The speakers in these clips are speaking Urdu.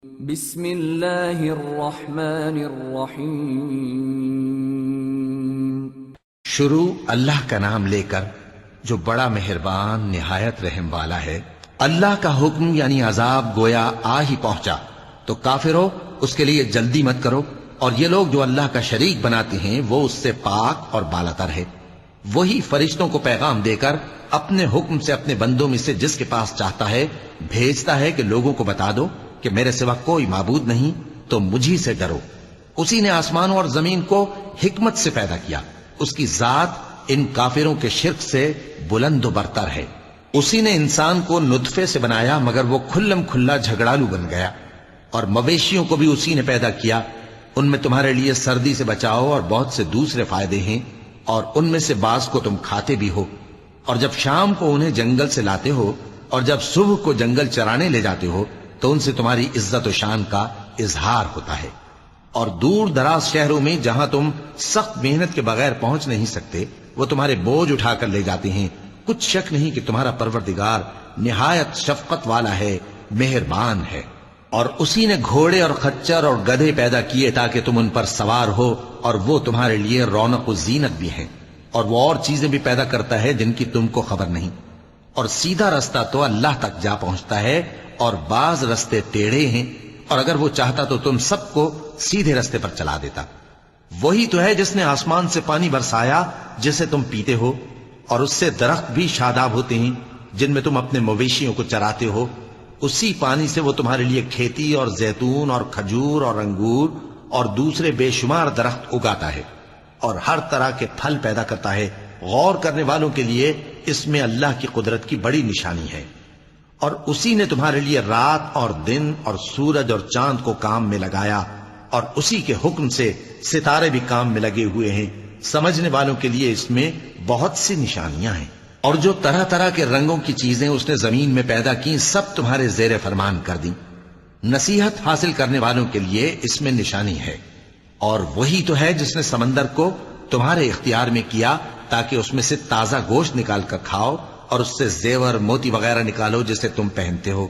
بسم اللہ الرحمن الرحیم۔ شروع اللہ کا نام لے کر جو بڑا مہربان نہایت رحم والا ہے۔ اللہ کا حکم یعنی عذاب گویا آ ہی پہنچا تو کافروں اس کے لیے جلدی مت کرو، اور یہ لوگ جو اللہ کا شریک بناتے ہیں وہ اس سے پاک اور بالاتر ہے۔ وہی فرشتوں کو پیغام دے کر اپنے حکم سے اپنے بندوں میں سے جس کے پاس چاہتا ہے بھیجتا ہے کہ لوگوں کو بتا دو کہ میرے سوا کوئی معبود نہیں، تو مجھی سے ڈرو۔ اسی نے آسمانوں اور زمین کو حکمت سے پیدا کیا، اس کی ذات ان کافروں کے شرک سے بلند و برتر ہے۔ اسی نے انسان کو نطفے سے بنایا مگر وہ کھلم کھلا جھگڑالو بن گیا، اور مویشیوں کو بھی اسی نے پیدا کیا، ان میں تمہارے لیے سردی سے بچاؤ اور بہت سے دوسرے فائدے ہیں، اور ان میں سے بعض کو تم کھاتے بھی ہو۔ اور جب شام کو انہیں جنگل سے لاتے ہو اور جب صبح کو جنگل چرانے لے جاتے ہو تو ان سے تمہاری عزت و شان کا اظہار ہوتا ہے۔ اور دور دراز شہروں میں جہاں تم سخت محنت کے بغیر پہنچ نہیں سکتے وہ تمہارے بوجھ اٹھا کر لے جاتے ہیں۔ کچھ شک نہیں کہ تمہارا پروردگار نہایت شفقت والا ہے، مہربان ہے۔ اور اسی نے گھوڑے اور خچر اور گدھے پیدا کیے تاکہ تم ان پر سوار ہو، اور وہ تمہارے لیے رونق و زینت بھی ہیں۔ اور وہ اور چیزیں بھی پیدا کرتا ہے جن کی تم کو خبر نہیں۔ اور سیدھا رستہ تو اللہ تک جا پہنچتا ہے، اور بعض رستے ٹیڑھے ہیں، اور اگر وہ چاہتا تو تم سب کو سیدھے رستے پر چلا دیتا۔ وہی تو ہے جس نے آسمان سے پانی برسایا جسے تم پیتے ہو، اور اس سے درخت بھی شاداب ہوتے ہیں جن میں تم اپنے مویشیوں کو چراتے ہو۔ اسی پانی سے وہ تمہارے لیے کھیتی اور زیتون اور کھجور اور انگور اور دوسرے بے شمار درخت اگاتا ہے، اور ہر طرح کے پھل پیدا کرتا ہے۔ غور کرنے والوں کے لیے اس میں اللہ کی قدرت کی بڑی نشانی ہے۔ اور اسی نے تمہارے لیے رات اور دن اور سورج اور چاند کو کام میں لگایا، اور اسی کے حکم سے ستارے بھی کام میں لگے ہوئے ہیں۔ سمجھنے والوں کے لیے اس میں بہت سی نشانیاں ہیں۔ اور جو طرح طرح کے رنگوں کی چیزیں اس نے زمین میں پیدا کی سب تمہارے زیر فرمان کر دیں۔ نصیحت حاصل کرنے والوں کے لیے اس میں نشانی ہے۔ اور وہی تو ہے جس نے سمندر کو تمہارے اختیار میں کیا تاکہ اس میں سے تازہ گوشت نکال کر کھاؤ، اور اس سے زیور موتی وغیرہ نکالو جسے تم پہنتے ہو۔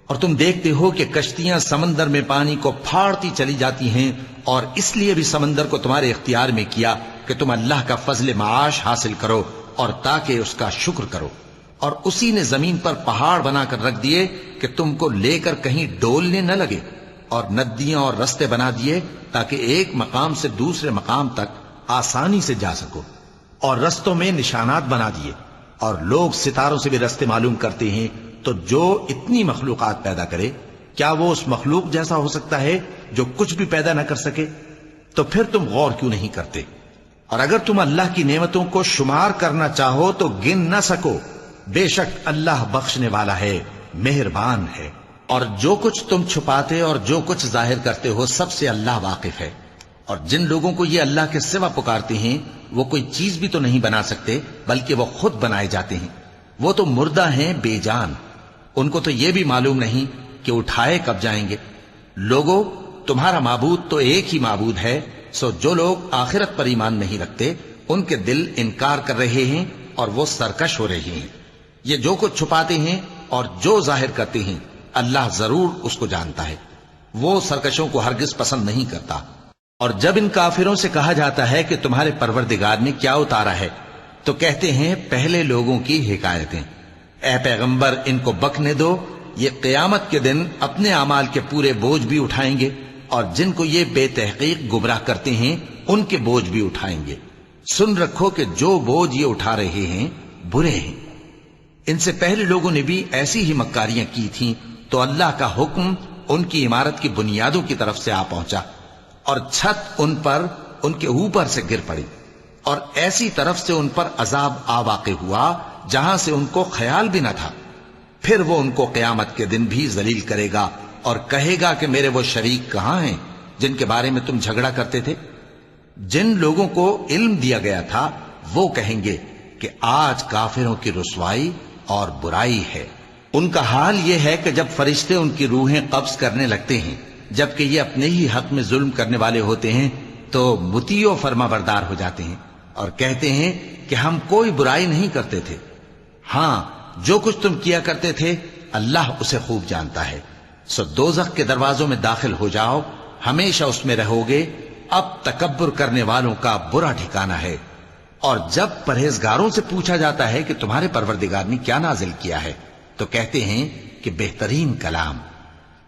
اور تم دیکھتے ہو کہ کشتیاں سمندر میں پانی کو پھاڑتی چلی جاتی ہیں، اور اس لیے بھی سمندر کو تمہارے اختیار میں کیا کہ تم اللہ کا فضل معاش حاصل کرو اور تاکہ اس کا شکر کرو۔ اور اسی نے زمین پر پہاڑ بنا کر رکھ دیے کہ تم کو لے کر کہیں ڈولنے نہ لگے، اور ندیاں اور رستے بنا دیے تاکہ ایک مقام سے دوسرے مقام تک آسانی سے جا سکو، اور رستوں میں نشانات بنا دیے۔ اور لوگ ستاروں سے بھی رستے معلوم کرتے ہیں، تو جو اتنی مخلوقات پیدا کرے کیا وہ اس مخلوق جیسا ہو سکتا ہے جو کچھ بھی پیدا نہ کر سکے؟ تو پھر تم غور کیوں نہیں کرتے؟ اور اگر تم اللہ کی نعمتوں کو شمار کرنا چاہو تو گن نہ سکو۔ بے شک اللہ بخشنے والا ہے، مہربان ہے۔ اور جو کچھ تم چھپاتے اور جو کچھ ظاہر کرتے ہو سب سے اللہ واقف ہے۔ اور جن لوگوں کو یہ اللہ کے سوا پکارتے ہیں وہ کوئی چیز بھی تو نہیں بنا سکتے بلکہ وہ خود بنائے جاتے ہیں۔ وہ تو مردہ ہیں بے جان، ان کو تو یہ بھی معلوم نہیں کہ اٹھائے کب جائیں گے۔ لوگو، تمہارا معبود تو ایک ہی معبود ہے، سو جو لوگ آخرت پر ایمان نہیں رکھتے ان کے دل انکار کر رہے ہیں اور وہ سرکش ہو رہے ہیں۔ یہ جو کچھ چھپاتے ہیں اور جو ظاہر کرتے ہیں اللہ ضرور اس کو جانتا ہے، وہ سرکشوں کو ہرگز پسند نہیں کرتا۔ اور جب ان کافروں سے کہا جاتا ہے کہ تمہارے پروردگار نے کیا اتارا ہے تو کہتے ہیں پہلے لوگوں کی حکایتیں۔ اے پیغمبر ان کو بکنے دو، یہ قیامت کے دن اپنے اعمال کے پورے بوجھ بھی اٹھائیں گے، اور جن کو یہ بے تحقیق گمراہ کرتے ہیں ان کے بوجھ بھی اٹھائیں گے۔ سن رکھو کہ جو بوجھ یہ اٹھا رہے ہیں برے ہیں۔ ان سے پہلے لوگوں نے بھی ایسی ہی مکاریاں کی تھیں تو اللہ کا حکم ان کی عمارت کی بنیادوں کی طرف سے آ پہنچا، اور چھت ان پر ان کے اوپر سے گر پڑی، اور ایسی طرف سے ان پر عذاب آ واقع ہوا جہاں سے ان کو خیال بھی نہ تھا۔ پھر وہ ان کو قیامت کے دن بھی ذلیل کرے گا اور کہے گا کہ میرے وہ شریک کہاں ہیں جن کے بارے میں تم جھگڑا کرتے تھے؟ جن لوگوں کو علم دیا گیا تھا وہ کہیں گے کہ آج کافروں کی رسوائی اور برائی ہے۔ ان کا حال یہ ہے کہ جب فرشتے ان کی روحیں قبض کرنے لگتے ہیں جبکہ یہ اپنے ہی حق میں ظلم کرنے والے ہوتے ہیں تو مطیع و فرما بردار ہو جاتے ہیں اور کہتے ہیں کہ ہم کوئی برائی نہیں کرتے تھے۔ ہاں، جو کچھ تم کیا کرتے تھے اللہ اسے خوب جانتا ہے۔ سو دوزخ کے دروازوں میں داخل ہو جاؤ، ہمیشہ اس میں رہو گے، اب تکبر کرنے والوں کا برا ٹھکانہ ہے۔ اور جب پرہیزگاروں سے پوچھا جاتا ہے کہ تمہارے پروردگار نے کیا نازل کیا ہے، تو کہتے ہیں کہ بہترین کلام۔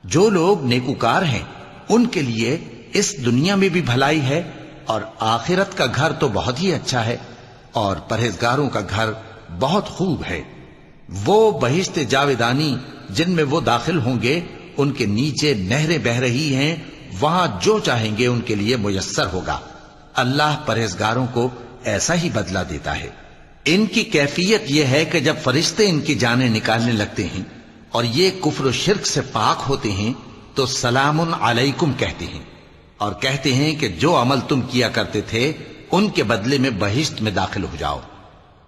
جو لوگ نیکوکار ہیں ان کے لیے اس دنیا میں بھی بھلائی ہے، اور آخرت کا گھر تو بہت ہی اچھا ہے، اور پرہیزگاروں کا گھر بہت خوب ہے۔ وہ بہشت جاویدانی جن میں وہ داخل ہوں گے، ان کے نیچے نہریں بہہ رہی ہیں، وہاں جو چاہیں گے ان کے لیے میسر ہوگا۔ اللہ پرہیزگاروں کو ایسا ہی بدلہ دیتا ہے۔ ان کی کیفیت یہ ہے کہ جب فرشتے ان کی جانیں نکالنے لگتے ہیں اور یہ کفر و شرک سے پاک ہوتے ہیں تو سلام علیکم کہتے ہیں، اور کہتے ہیں کہ جو عمل تم کیا کرتے تھے ان کے بدلے میں بہشت میں داخل ہو جاؤ۔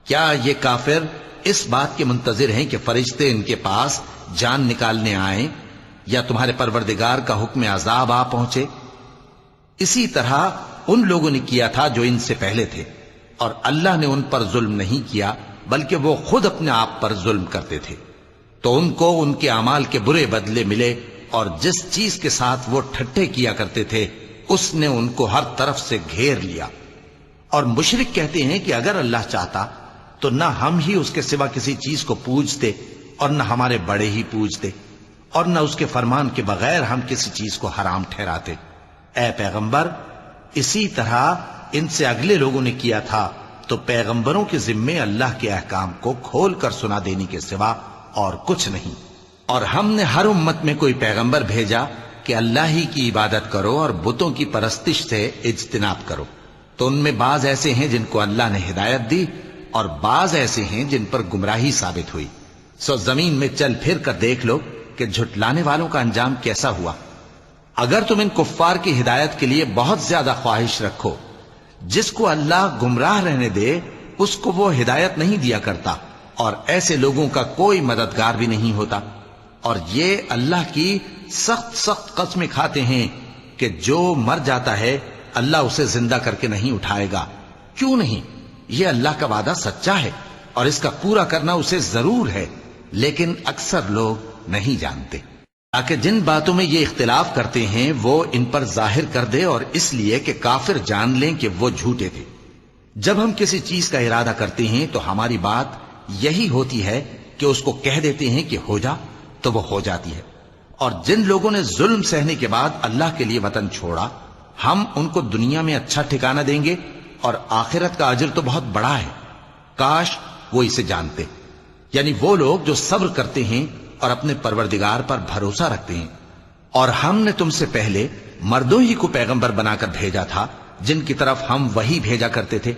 کیا یہ کافر اس بات کے منتظر ہیں کہ فرشتے ان کے پاس جان نکالنے آئیں یا تمہارے پروردگار کا حکم عذاب آ پہنچے؟ اسی طرح ان لوگوں نے کیا تھا جو ان سے پہلے تھے، اور اللہ نے ان پر ظلم نہیں کیا بلکہ وہ خود اپنے آپ پر ظلم کرتے تھے۔ تو ان کو ان کے اعمال کے برے بدلے ملے، اور جس چیز کے ساتھ وہ ٹھٹھے کیا کرتے تھے اس نے ان کو ہر طرف سے گھیر لیا۔ اور مشرک کہتے ہیں کہ اگر اللہ چاہتا تو نہ ہم ہی اس کے سوا کسی چیز کو پوجتے اور نہ ہمارے بڑے ہی پوجتے، اور نہ اس کے فرمان کے بغیر ہم کسی چیز کو حرام ٹھہراتے۔ اے پیغمبر، اسی طرح ان سے اگلے لوگوں نے کیا تھا، تو پیغمبروں کے ذمے اللہ کے احکام کو کھول کر سنا دینے کے سوا اور کچھ نہیں۔ اور ہم نے ہر امت میں کوئی پیغمبر بھیجا کہ اللہ ہی کی عبادت کرو اور بتوں کی پرستش سے اجتناب کرو، تو ان میں بعض ایسے ہیں جن کو اللہ نے ہدایت دی اور بعض ایسے ہیں جن پر گمراہی ثابت ہوئی۔ سو زمین میں چل پھر کر دیکھ لو کہ جھٹلانے والوں کا انجام کیسا ہوا۔ اگر تم ان کفار کی ہدایت کے لیے بہت زیادہ خواہش رکھو، جس کو اللہ گمراہ رہنے دے اس کو وہ ہدایت نہیں دیا کرتا، اور ایسے لوگوں کا کوئی مددگار بھی نہیں ہوتا۔ اور یہ اللہ کی سخت سخت قسمیں کھاتے ہیں کہ جو مر جاتا ہے اللہ اسے زندہ کر کے نہیں اٹھائے گا۔ کیوں نہیں؟ یہ اللہ کا وعدہ سچا ہے اور اس کا پورا کرنا اسے ضرور ہے، لیکن اکثر لوگ نہیں جانتے۔ تاکہ جن باتوں میں یہ اختلاف کرتے ہیں وہ ان پر ظاہر کر دے، اور اس لیے کہ کافر جان لیں کہ وہ جھوٹے تھے۔ جب ہم کسی چیز کا ارادہ کرتے ہیں تو ہماری بات یہی ہوتی ہے کہ اس کو کہہ دیتے ہیں کہ ہو جا، تو وہ ہو جاتی ہے۔ اور جن لوگوں نے ظلم سہنے کے بعد اللہ کے لیے وطن چھوڑا، ہم ان کو دنیا میں اچھا ٹھکانہ دیں گے، اور آخرت کا اجر تو بہت بڑا ہے۔ کاش وہ اسے جانتے، یعنی وہ لوگ جو صبر کرتے ہیں اور اپنے پروردگار پر بھروسہ رکھتے ہیں۔ اور ہم نے تم سے پہلے مردوں ہی کو پیغمبر بنا کر بھیجا تھا جن کی طرف ہم وہی بھیجا کرتے تھے۔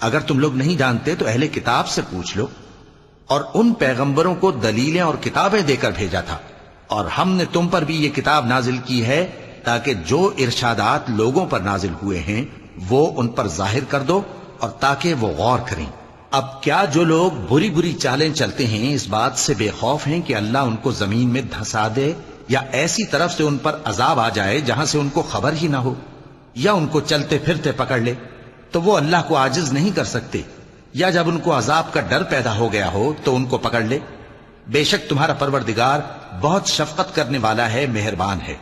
اگر تم لوگ نہیں جانتے تو اہل کتاب سے پوچھ لو۔ اور ان پیغمبروں کو دلیلیں اور کتابیں دے کر بھیجا تھا، اور ہم نے تم پر بھی یہ کتاب نازل کی ہے تاکہ جو ارشادات لوگوں پر نازل ہوئے ہیں وہ ان پر ظاہر کر دو، اور تاکہ وہ غور کریں۔ اب کیا جو لوگ بری بری چالیں چلتے ہیں اس بات سے بے خوف ہیں کہ اللہ ان کو زمین میں دھسا دے، یا ایسی طرف سے ان پر عذاب آ جائے جہاں سے ان کو خبر ہی نہ ہو، یا ان کو چلتے پھرتے پکڑ لے، تو وہ اللہ کو عاجز نہیں کر سکتے، یا جب ان کو عذاب کا ڈر پیدا ہو گیا ہو تو ان کو پکڑ لے؟ بے شک تمہارا پروردگار بہت شفقت کرنے والا ہے، مہربان ہے۔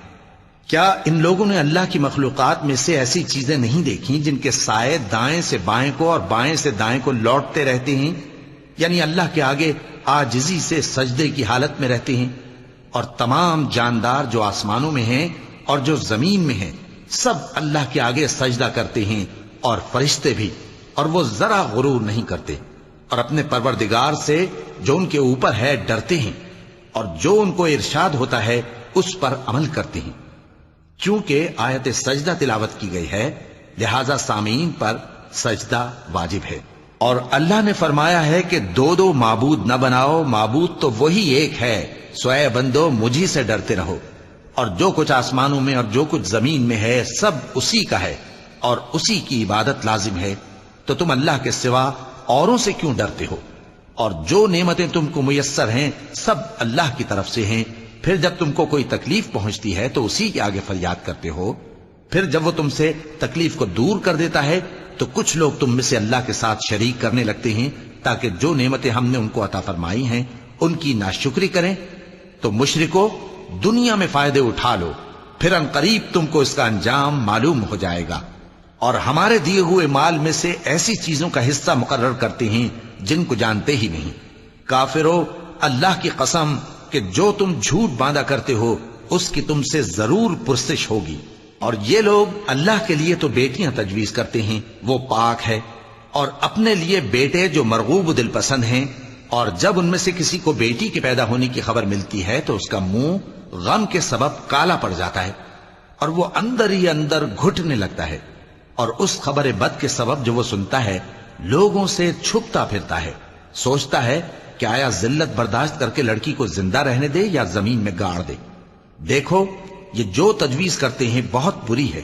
کیا ان لوگوں نے اللہ کی مخلوقات میں سے ایسی چیزیں نہیں دیکھی جن کے سائے دائیں سے بائیں کو اور بائیں سے دائیں کو لوٹتے رہتے ہیں، یعنی اللہ کے آگے عاجزی سے سجدے کی حالت میں رہتے ہیں؟ اور تمام جاندار جو آسمانوں میں ہیں اور جو زمین میں ہیں سب اللہ کے آگے سجدہ کرتے ہیں، اور فرشتے بھی، اور وہ ذرا غرور نہیں کرتے، اور اپنے پروردگار سے جو ان کے اوپر ہے ڈرتے ہیں، اور جو ان کو ارشاد ہوتا ہے اس پر عمل کرتے ہیں۔ چونکہ آیت سجدہ تلاوت کی گئی ہے لہذا سامعین پر سجدہ واجب ہے۔ اور اللہ نے فرمایا ہے کہ دو دو معبود نہ بناؤ، معبود تو وہی ایک ہے، سو اے بندو مجھی سے ڈرتے رہو۔ اور جو کچھ آسمانوں میں اور جو کچھ زمین میں ہے سب اسی کا ہے، اور اسی کی عبادت لازم ہے، تو تم اللہ کے سوا اوروں سے کیوں ڈرتے ہو؟ اور جو نعمتیں تم کو میسر ہیں سب اللہ کی طرف سے ہیں۔ پھر جب تم کو کوئی تکلیف پہنچتی ہے تو اسی کے آگے فریاد کرتے ہو، پھر جب وہ تم سے تکلیف کو دور کر دیتا ہے تو کچھ لوگ تم میں سے اللہ کے ساتھ شریک کرنے لگتے ہیں تاکہ جو نعمتیں ہم نے ان کو عطا فرمائی ہیں ان کی ناشکری کریں۔ تو مشرکو، دنیا میں فائدے اٹھا لو، پھر انقریب تم کو اس کا انجام معلوم ہو جائے گا۔ اور ہمارے دیے ہوئے مال میں سے ایسی چیزوں کا حصہ مقرر کرتے ہیں جن کو جانتے ہی نہیں۔ کافرو، اللہ کی قسم کہ جو تم جھوٹ باندھا کرتے ہو اس کی تم سے ضرور پرسش ہوگی۔ اور یہ لوگ اللہ کے لیے تو بیٹیاں تجویز کرتے ہیں، وہ پاک ہے، اور اپنے لیے بیٹے جو مرغوب و دل پسند ہیں، اور جب ان میں سے کسی کو بیٹی کے پیدا ہونے کی خبر ملتی ہے تو اس کا منہ غم کے سبب کالا پڑ جاتا ہے اور وہ اندر ہی اندر گھٹنے لگتا ہے، اور اس خبر بد کے سبب جو وہ سنتا ہے لوگوں سے چھپتا پھرتا ہے، سوچتا ہے کہ آیا ذلت برداشت کر کے لڑکی کو زندہ رہنے دے یا زمین میں گاڑ دے۔ دیکھو، یہ جو تجویز کرتے ہیں بہت بری ہے۔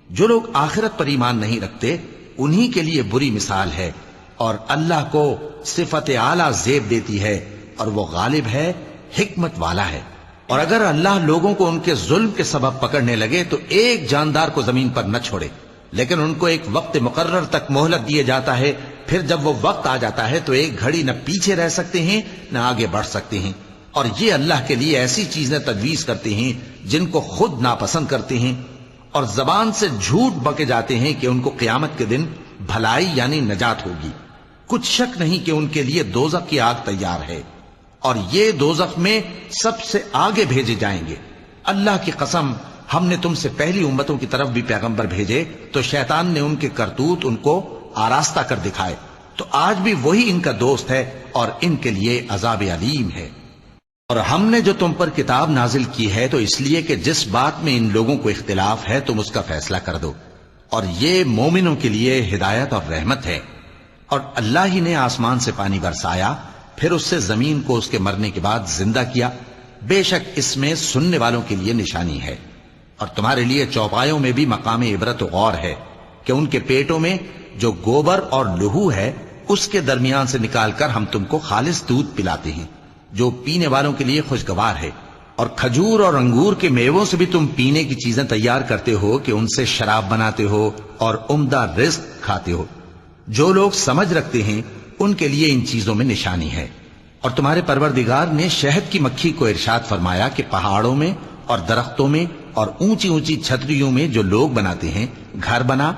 جو لوگ آخرت پر ایمان نہیں رکھتے انہی کے لیے بری مثال ہے، اور اللہ کو صفت اعلیٰ زیب دیتی ہے، اور وہ غالب ہے، حکمت والا ہے۔ اور اگر اللہ لوگوں کو ان کے ظلم کے سبب پکڑنے لگے تو ایک جاندار کو زمین پر نہ چھوڑے، لیکن ان کو ایک وقت مقرر تک مہلت دیے جاتا ہے، پھر جب وہ وقت آ جاتا ہے تو ایک گھڑی نہ پیچھے رہ سکتے ہیں نہ آگے بڑھ سکتے ہیں۔ اور یہ اللہ کے لیے ایسی چیزیں تجویز کرتے ہیں جن کو خود ناپسند کرتے ہیں، اور زبان سے جھوٹ بکے جاتے ہیں کہ ان کو قیامت کے دن بھلائی یعنی نجات ہوگی۔ کچھ شک نہیں کہ ان کے لیے دوزخ کی آگ تیار ہے، اور یہ دوزخ میں سب سے آگے بھیجے جائیں گے۔ اللہ کی قسم، ہم نے تم سے پہلی امتوں کی طرف بھی پیغمبر بھیجے تو شیطان نے ان کے کرتوت ان کو آراستہ کر دکھائے، تو آج بھی وہی ان کا دوست ہے اور ان کے لیے عذاب علیم ہے۔ اور ہم نے جو تم پر کتاب نازل کی ہے تو اس لیے کہ جس بات میں ان لوگوں کو اختلاف ہے تم اس کا فیصلہ کر دو، اور یہ مومنوں کے لیے ہدایت اور رحمت ہے۔ اور اللہ ہی نے آسمان سے پانی برسایا، پھر اس سے زمین کو اس کے مرنے کے بعد زندہ کیا، بے شک اس میں سننے والوں کے لیے نشانی ہے۔ اور تمہارے لیے چوپایوں میں بھی مقام عبرت و غور ہے کہ ان کے پیٹوں میں جو گوبر اور لہو ہے اس کے درمیان سے نکال کر ہم تم کو خالص دودھ پلاتے ہیں جو پینے والوں کے لیے خوشگوار ہے، اور کھجور اور انگور کے میووں سے بھی تم پینے کی چیزیں تیار کرتے ہو کہ ان سے شراب بناتے ہو اور عمدہ رزق کھاتے ہو۔ جو لوگ سمجھ رکھتے ہیں ان کے لیے ان چیزوں میں نشانی ہے۔ اور تمہارے پروردگار نے شہد کی مکھی کو ارشاد فرمایا کہ پہاڑوں میں اور درختوں میں اور اونچی اونچی چھتریوں میں جو لوگ بناتے ہیں گھر بنا،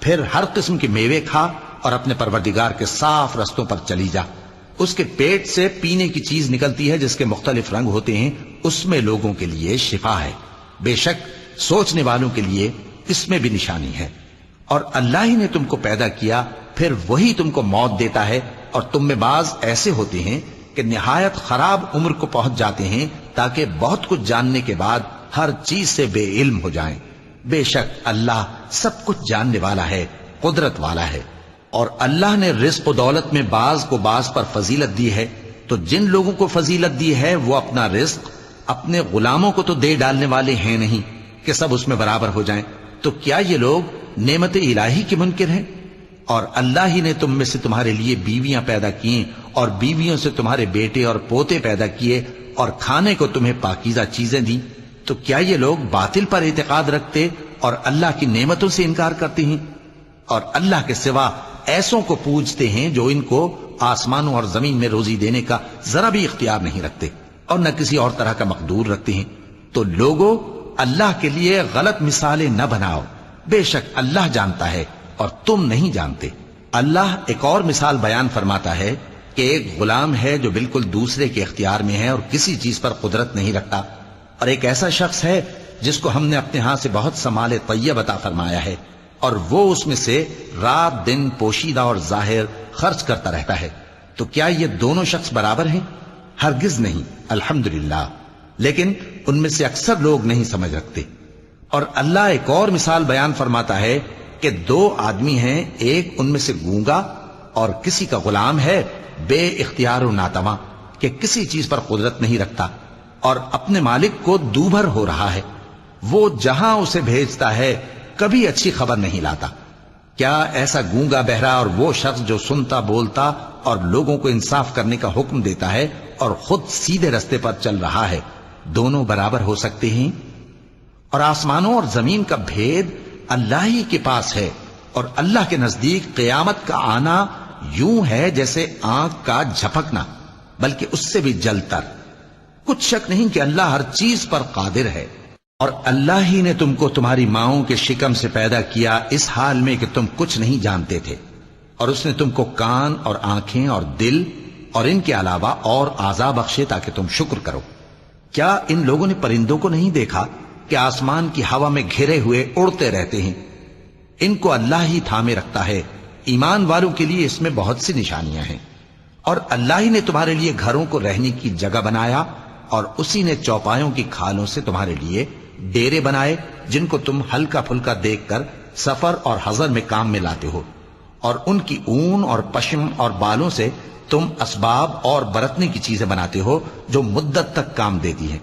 پھر ہر قسم کے میوے کھا اور اپنے پروردگار کے صاف رستوں پر چلی جا۔ اس کے پیٹ سے پینے کی چیز نکلتی ہے جس کے مختلف رنگ ہوتے ہیں، اس میں لوگوں کے لیے شفا ہے، بے شک سوچنے والوں کے لیے اس میں بھی نشانی ہے۔ اور اللہ ہی نے تم کو پیدا کیا، پھر وہی تم کو موت دیتا ہے، اور تم میں بعض ایسے ہوتے ہیں کہ نہایت خراب عمر کو پہنچ جاتے ہیں تاکہ بہت کچھ جاننے کے بعد ہر چیز سے بے علم ہو جائیں۔ بے شک اللہ سب کچھ جاننے والا ہے، قدرت والا ہے۔ اور اللہ نے رزق و دولت میں بعض کو بعض پر فضیلت دی ہے، تو جن لوگوں کو فضیلت دی ہے وہ اپنا رزق اپنے غلاموں کو تو دے ڈالنے والے ہیں نہیں کہ سب اس میں برابر ہو جائیں، تو کیا یہ لوگ نعمت الہی کے منکر ہیں؟ اور اللہ ہی نے تم میں سے تمہارے لیے بیویاں پیدا کی اور بیویوں سے تمہارے بیٹے اور پوتے پیدا کیے اور کھانے کو تمہیں پاکیزہ چیزیں دیں، تو کیا یہ لوگ باطل پر اعتقاد رکھتے اور اللہ کی نعمتوں سے انکار کرتے ہیں؟ اور اللہ کے سوا ایسوں کو پوجتے ہیں جو ان کو آسمانوں اور زمین میں روزی دینے کا ذرا بھی اختیار نہیں رکھتے اور نہ کسی اور طرح کا مقدور رکھتے ہیں۔ تو لوگوں، اللہ کے لیے غلط مثالیں نہ بناؤ، بے شک اللہ جانتا ہے اور تم نہیں جانتے۔ اللہ ایک اور مثال بیان فرماتا ہے کہ ایک غلام ہے جو بالکل دوسرے کے اختیار میں ہے اور کسی چیز پر قدرت نہیں رکھتا، اور ایک ایسا شخص ہے جس کو ہم نے اپنے ہاں سے بہت سا مال طیب عطا فرمایا ہے اور وہ اس میں سے رات دن پوشیدہ اور ظاہر خرچ کرتا رہتا ہے، تو کیا یہ دونوں شخص برابر ہیں؟ ہرگز نہیں، الحمدللہ، لیکن ان میں سے اکثر لوگ نہیں سمجھ رکھتے۔ اور اللہ ایک اور مثال بیان فرماتا ہے کہ دو آدمی ہیں، ایک ان میں سے گونگا اور کسی کا غلام ہے بے اختیار و ناتواں کہ کسی چیز پر قدرت نہیں رکھتا اور اپنے مالک کو دوبھر ہو رہا ہے، وہ جہاں اسے بھیجتا ہے کبھی اچھی خبر نہیں لاتا۔ کیا ایسا گونگا بہرا اور وہ شخص جو سنتا بولتا اور لوگوں کو انصاف کرنے کا حکم دیتا ہے اور خود سیدھے رستے پر چل رہا ہے، دونوں برابر ہو سکتے ہیں؟ اور آسمانوں اور زمین کا بھید اللہ ہی کے پاس ہے، اور اللہ کے نزدیک قیامت کا آنا یوں ہے جیسے آنکھ کا جھپکنا، بلکہ اس سے بھی جل تر۔ کچھ شک نہیں کہ اللہ ہر چیز پر قادر ہے، اور اللہ ہی نے تم کو تمہاری ماؤں کے شکم سے پیدا کیا اس حال میں کہ تم کچھ نہیں جانتے تھے، اور اس نے تم کو کان اور آنکھیں اور دل اور ان کے علاوہ اور اعضاء بخشے تاکہ تم شکر کرو۔ کیا ان لوگوں نے پرندوں کو نہیں دیکھا کہ آسمان کی ہوا میں گھرے ہوئے اڑتے رہتے ہیں؟ ان کو اللہ ہی تھامے رکھتا ہے۔ ایمان والوں کے لیے اس میں بہت سی نشانیاں ہیں۔ اور اللہ ہی نے تمہارے لیے گھروں کو رہنے کی جگہ بنایا، اور اسی نے چوپایوں کی کھالوں سے تمہارے لیے ڈیرے بنائے جن کو تم ہلکا پھلکا دیکھ کر سفر اور حضر میں کام میں لاتے ہو، اور ان کی اون اور پشم اور بالوں سے تم اسباب اور برتنے کی چیزیں بناتے ہو جو مدت تک کام دیتی ہیں۔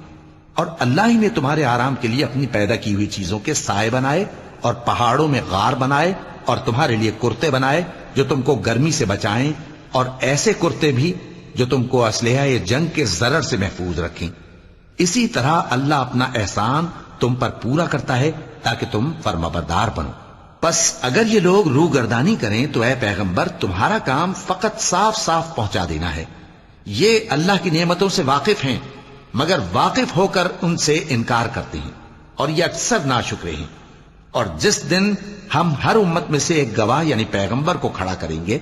اور اللہ ہی نے تمہارے آرام کے لیے اپنی پیدا کی ہوئی چیزوں کے سائے بنائے، اور پہاڑوں میں غار بنائے، اور تمہارے لیے کرتے بنائے جو تم کو گرمی سے بچائیں، اور ایسے کرتے بھی جو تم کو اسلحہ جنگ کے ضرر سے محفوظ رکھیں۔ اسی طرح اللہ اپنا احسان تم پر پورا کرتا ہے تاکہ تم فرمانبردار بنو۔ پس اگر یہ لوگ روگردانی کریں تو اے پیغمبر تمہارا کام فقط صاف صاف پہنچا دینا ہے۔ یہ اللہ کی نعمتوں سے واقف ہیں، مگر واقف ہو کر ان سے انکار کرتے ہیں، اور یہ اکثر ناشکرے ہیں۔ اور جس دن ہم ہر امت میں سے ایک گواہ یعنی پیغمبر کو کھڑا کریں گے،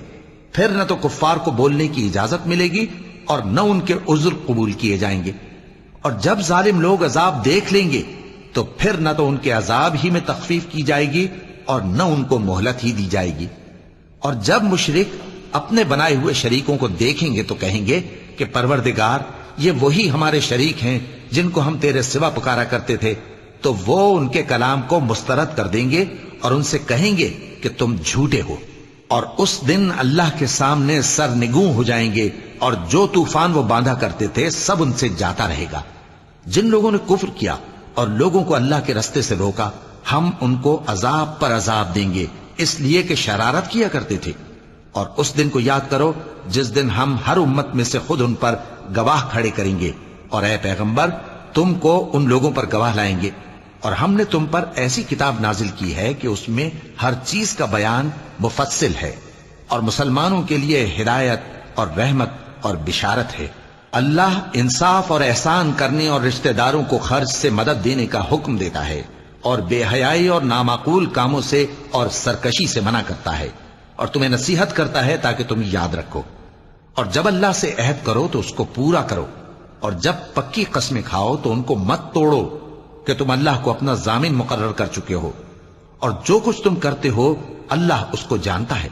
پھر نہ تو کفار کو بولنے کی اجازت ملے گی اور نہ ان کے عذر قبول کیے جائیں گے۔ اور جب ظالم لوگ عذاب دیکھ لیں گے تو پھر نہ تو ان کے عذاب ہی میں تخفیف کی جائے گی اور نہ ان کو مہلت ہی دی جائے گی۔ اور جب مشرک اپنے بنائے ہوئے شریکوں کو دیکھیں گے تو کہیں گے کہ پروردگار، یہ وہی ہمارے شریک ہیں جن کو ہم تیرے سوا پکارا کرتے تھے۔ تو وہ ان کے کلام کو مسترد کر دیں گے اور ان سے کہیں گے کہ تم جھوٹے ہو، اور اس دن اللہ کے سامنے سرنگوں ہو جائیں گے، اور جو طوفان وہ باندھا کرتے تھے سب ان سے جاتا رہے گا۔ جن لوگوں نے کفر کیا اور لوگوں کو اللہ کے رستے سے روکا، ہم ان کو عذاب پر عذاب دیں گے، اس لیے کہ شرارت کیا کرتے تھے۔ اور اس دن کو یاد کرو جس دن ہم ہر امت میں سے خود ان پر گواہ کھڑے کریں گے، اور اے پیغمبر تم کو ان لوگوں پر گواہ لائیں گے۔ اور ہم نے تم پر ایسی کتاب نازل کی ہے کہ اس میں ہر چیز کا بیان مفصل ہے، اور مسلمانوں کے لیے ہدایت اور رحمت اور بشارت ہے۔ اللہ انصاف اور احسان کرنے اور رشتہ داروں کو خرچ سے مدد دینے کا حکم دیتا ہے، اور بے حیائی اور نامعقول کاموں سے اور سرکشی سے منع کرتا ہے، اور تمہیں نصیحت کرتا ہے تاکہ تم یاد رکھو۔ اور جب اللہ سے عہد کرو تو اس کو پورا کرو، اور جب پکی قسمیں کھاؤ تو ان کو مت توڑو کہ تم اللہ کو اپنا ضامن مقرر کر چکے ہو، اور جو کچھ تم کرتے ہو اللہ اس کو جانتا ہے۔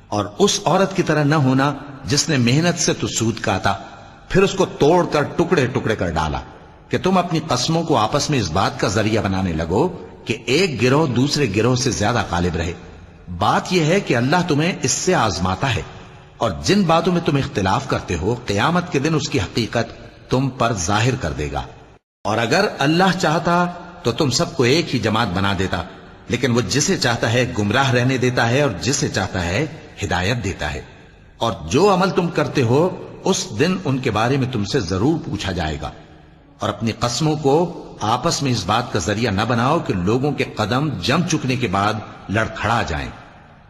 اور اس عورت کی طرح نہ ہونا جس نے محنت سے تو سود کاتا، پھر اس کو توڑ کر ٹکڑے ٹکڑے کر ڈالا، کہ تم اپنی قسموں کو آپس میں اس بات کا ذریعہ بنانے لگو کہ ایک گروہ دوسرے گروہ سے زیادہ غالب رہے۔ بات یہ ہے کہ اللہ تمہیں اس سے آزماتا ہے، اور جن باتوں میں تم اختلاف کرتے ہو قیامت کے دن اس کی حقیقت تم پر ظاہر کر دے گا۔ اور اگر اللہ چاہتا تو تم سب کو ایک ہی جماعت بنا دیتا، لیکن وہ جسے چاہتا ہے گمراہ رہنے دیتا ہے اور جسے چاہتا ہے ہدایت دیتا ہے۔ اور جو عمل تم کرتے ہو اس دن ان کے بارے میں تم سے ضرور پوچھا جائے گا۔ اور اپنی قسموں کو آپس میں اس بات کا ذریعہ نہ بناؤ کہ لوگوں کے قدم جم چکنے کے بعد لڑکھڑا جائیں،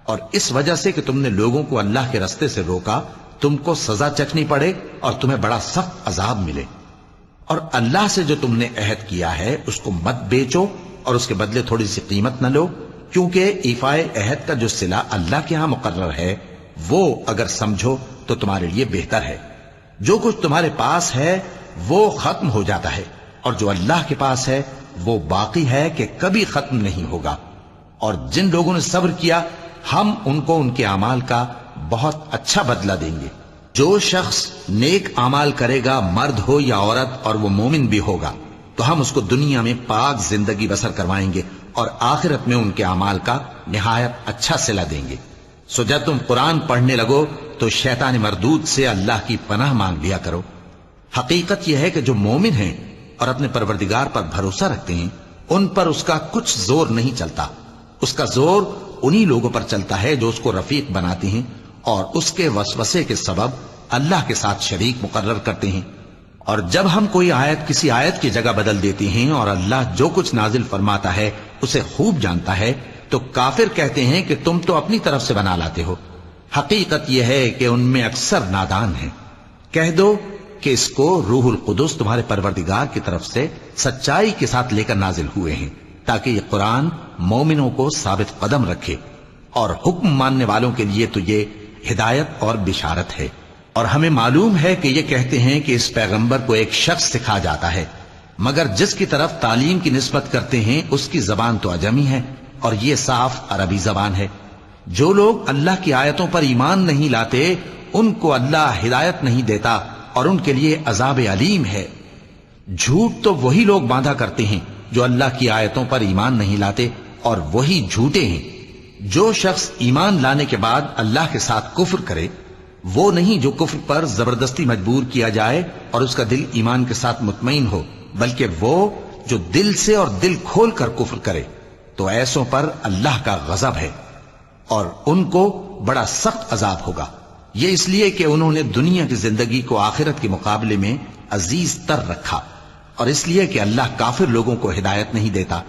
اور اس وجہ سے کہ تم نے لوگوں کو اللہ کے رستے سے روکا تم کو سزا چکھنی پڑے اور تمہیں بڑا سخت عذاب ملے۔ اور اللہ سے جو تم نے عہد کیا ہے اس کو مت بیچو اور اس کے بدلے تھوڑی سی قیمت نہ لو، کیونکہ ایفائے عہد کا جو صلہ اللہ کے ہاں مقرر ہے وہ اگر سمجھو تو تمہارے لیے بہتر ہے۔ جو کچھ تمہارے پاس ہے وہ ختم ہو جاتا ہے، اور جو اللہ کے پاس ہے وہ باقی ہے کہ کبھی ختم نہیں ہوگا۔ اور جن لوگوں نے صبر کیا ہم ان کو ان کے اعمال کا بہت اچھا بدلہ دیں گے۔ جو شخص نیک اعمال کرے گا مرد ہو یا عورت اور وہ مومن بھی ہوگا تو ہم اس کو دنیا میں پاک زندگی بسر کروائیں گے اور آخرت میں ان کے اعمال کا نہایت اچھا صلہ دیں گے۔ سو جب تم قرآن پڑھنے لگو تو شیطان مردود سے اللہ کی پناہ مانگ لیا کرو۔ حقیقت یہ ہے کہ جو مومن ہیں اور اپنے پروردگار پر بھروسہ رکھتے ہیں ان پر اس کا کچھ زور نہیں چلتا۔ اس کا زور انہی لوگوں پر چلتا ہے جو اس کو رفیق بناتے ہیں اور اس کے وسوسے کے سبب اللہ کے ساتھ شریک مقرر کرتے ہیں۔ اور جب ہم کوئی آیت کسی آیت کی جگہ بدل دیتے ہیں اور اللہ جو کچھ نازل فرماتا ہے اسے خوب جانتا ہے تو کافر کہتے ہیں کہ تم تو اپنی طرف سے بنا لاتے ہو۔ حقیقت یہ ہے کہ ان میں اکثر نادان ہیں۔ کہہ دو کہ اس کو روح القدس تمہارے پروردگار کی طرف سے سچائی کے ساتھ لے کر نازل ہوئے ہیں، تاکہ یہ قرآن مومنوں کو ثابت قدم رکھے، اور حکم ماننے والوں کے لیے تو یہ ہدایت اور بشارت ہے۔ اور ہمیں معلوم ہے کہ یہ کہتے ہیں کہ اس پیغمبر کو ایک شخص سکھا جاتا ہے، مگر جس کی طرف تعلیم کی نسبت کرتے ہیں اس کی زبان تو عجمی ہے، اور یہ صاف عربی زبان ہے۔ جو لوگ اللہ کی آیتوں پر ایمان نہیں لاتے ان کو اللہ ہدایت نہیں دیتا، اور ان کے لیے عذاب علیم ہے۔ جھوٹ تو وہی لوگ باندھا کرتے ہیں جو اللہ کی آیتوں پر ایمان نہیں لاتے، اور وہی جھوٹے ہیں۔ جو شخص ایمان لانے کے بعد اللہ کے ساتھ کفر کرے وہ نہیں جو کفر پر زبردستی مجبور کیا جائے اور اس کا دل ایمان کے ساتھ مطمئن ہو، بلکہ وہ جو دل سے اور دل کھول کر کفر کرے، تو ایسوں پر اللہ کا غضب ہے اور ان کو بڑا سخت عذاب ہوگا۔ یہ اس لیے کہ انہوں نے دنیا کی زندگی کو آخرت کے مقابلے میں عزیز تر رکھا، اور اس لیے کہ اللہ کافر لوگوں کو ہدایت نہیں دیتا۔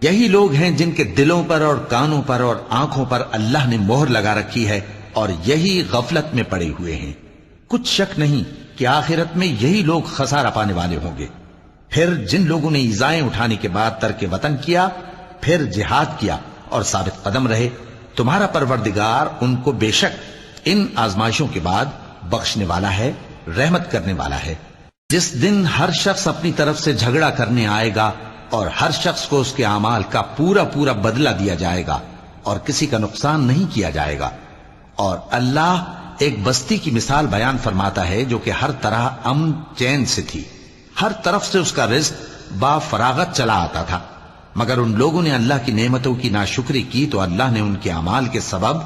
یہی لوگ ہیں جن کے دلوں پر اور کانوں پر اور آنکھوں پر اللہ نے مہر لگا رکھی ہے، اور یہی غفلت میں پڑے ہوئے ہیں۔ کچھ شک نہیں کہ آخرت میں یہی لوگ خسارہ پانے والے ہوں گے۔ پھر جن لوگوں نے ایذائیں اٹھانے کے بعد ترک وطن کیا، پھر جہاد کیا اور ثابت قدم رہے، تمہارا پروردگار ان کو بے شک ان آزمائشوں کے بعد بخشنے والا ہے، رحمت کرنے والا ہے۔ جس دن ہر شخص اپنی طرف سے جھگڑا کرنے آئے گا اور ہر شخص کو اس کے اعمال کا پورا پورا بدلہ دیا جائے گا اور کسی کا نقصان نہیں کیا جائے گا۔ اور اللہ ایک بستی کی مثال بیان فرماتا ہے جو کہ ہر طرح امن چین سے تھی، ہر طرف سے اس کا رزق با فراغت چلا آتا تھا، مگر ان لوگوں نے اللہ کی نعمتوں کی ناشکری کی تو اللہ نے ان کے اعمال کے سبب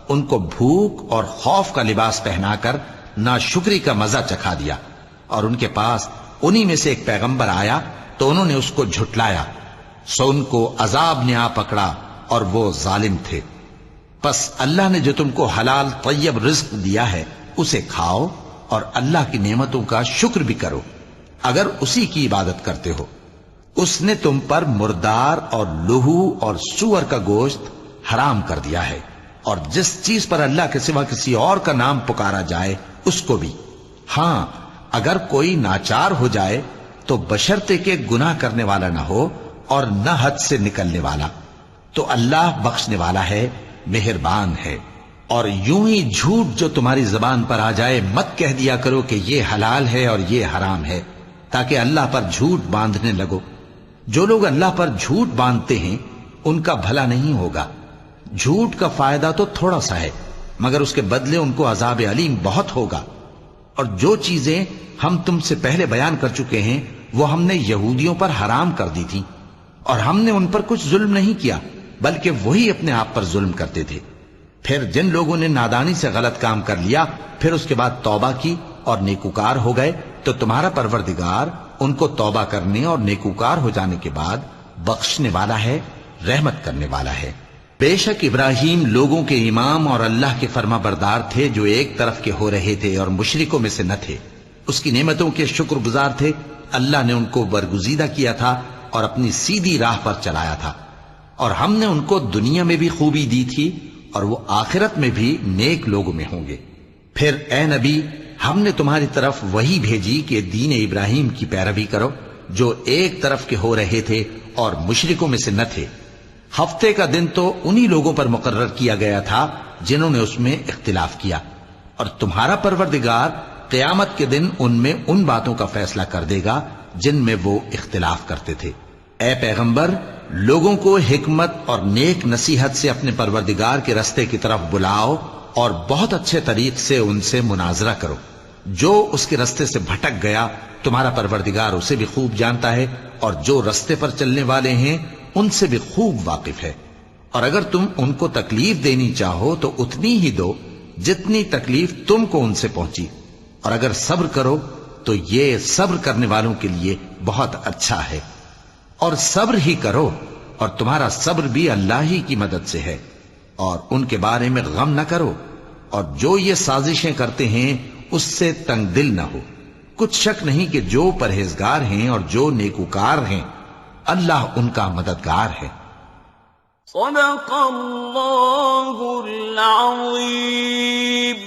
ان کو بھوک اور خوف کا لباس پہنا کر ناشکری کا مزہ چکھا دیا۔ اور ان کے پاس انہی میں سے ایک پیغمبر آیا تو انہوں نے اس کو جھٹلایا، سو ان کو عذاب نے آ پکڑا اور وہ ظالم تھے۔ پس اللہ نے جو تم کو حلال طیب رزق دیا ہے اسے کھاؤ اور اللہ کی نعمتوں کا شکر بھی کرو اگر اسی کی عبادت کرتے ہو۔ اس نے تم پر مردار اور لہو اور سور کا گوشت حرام کر دیا ہے، اور جس چیز پر اللہ کے سوا کسی اور کا نام پکارا جائے اس کو بھی۔ ہاں اگر کوئی ناچار ہو جائے تو بشرطے کہ گناہ کرنے والا نہ ہو اور نہ حد سے نکلنے والا، تو اللہ بخشنے والا ہے، مہربان ہے۔ اور یوں ہی جھوٹ جو تمہاری زبان پر آ جائے مت کہہ دیا کرو کہ یہ حلال ہے اور یہ حرام ہے، تاکہ اللہ پر جھوٹ باندھنے لگو۔ جو لوگ اللہ پر جھوٹ باندھتے ہیں ان کا بھلا نہیں ہوگا۔ جھوٹ کا فائدہ تو تھوڑا سا ہے، مگر اس کے بدلے ان کو عذاب علیم بہت ہوگا۔ اور جو چیزیں ہم تم سے پہلے بیان کر چکے ہیں وہ ہم نے یہودیوں پر حرام کر دی تھی، اور ہم نے ان پر کچھ ظلم نہیں کیا بلکہ وہی اپنے آپ پر ظلم کرتے تھے۔ پھر جن لوگوں نے نادانی سے غلط کام کر لیا پھر اس کے بعد توبہ کی اور نیکوکار ہو گئے تو تمہارا پروردگار ان کو توبہ کرنے اور نیکوکار ہو جانے کے بعد بخشنے والا ہے، رحمت کرنے والا ہے۔ بے شک ابراہیم لوگوں کے امام اور اللہ کے فرما بردار تھے جو ایک طرف کے ہو رہے تھے اور مشرکوں میں سے نہ تھے۔ اس کی نعمتوں کے شکر گزار تھے۔ اللہ نے ان کو برگزیدہ کیا تھا اور اپنی سیدھی راہ پر چلایا تھا، اور ہم نے ان کو دنیا میں بھی خوبی دی تھی اور وہ آخرت میں بھی نیک لوگوں میں ہوں گے۔ پھر اے نبی ہم نے تمہاری طرف وہی بھیجی کہ دین ابراہیم کی پیروی کرو جو ایک طرف کے ہو رہے تھے اور مشرکوں میں سے نہ تھے۔ ہفتے کا دن تو انہی لوگوں پر مقرر کیا گیا تھا جنہوں نے اس میں اختلاف کیا، اور تمہارا پروردگار قیامت کے دن ان میں ان باتوں کا فیصلہ کر دے گا جن میں وہ اختلاف کرتے تھے۔ اے پیغمبر لوگوں کو حکمت اور نیک نصیحت سے اپنے پروردگار کے رستے کی طرف بلاؤ اور بہت اچھے طریق سے ان سے مناظرہ کرو۔ جو اس کے رستے سے بھٹک گیا تمہارا پروردگار اسے بھی خوب جانتا ہے، اور جو رستے پر چلنے والے ہیں ان سے بھی خوب واقف ہے۔ اور اگر تم ان کو تکلیف دینی چاہو تو اتنی ہی دو جتنی تکلیف تم کو ان سے پہنچی، اور اگر صبر کرو تو یہ صبر کرنے والوں کے لیے بہت اچھا ہے۔ اور صبر ہی کرو، اور تمہارا صبر بھی اللہ ہی کی مدد سے ہے، اور ان کے بارے میں غم نہ کرو، اور جو یہ سازشیں کرتے ہیں اس سے تنگ دل نہ ہو۔ کچھ شک نہیں کہ جو پرہیزگار ہیں اور جو نیکوکار ہیں اللہ ان کا مددگار ہے۔ صدق اللہ العظیم۔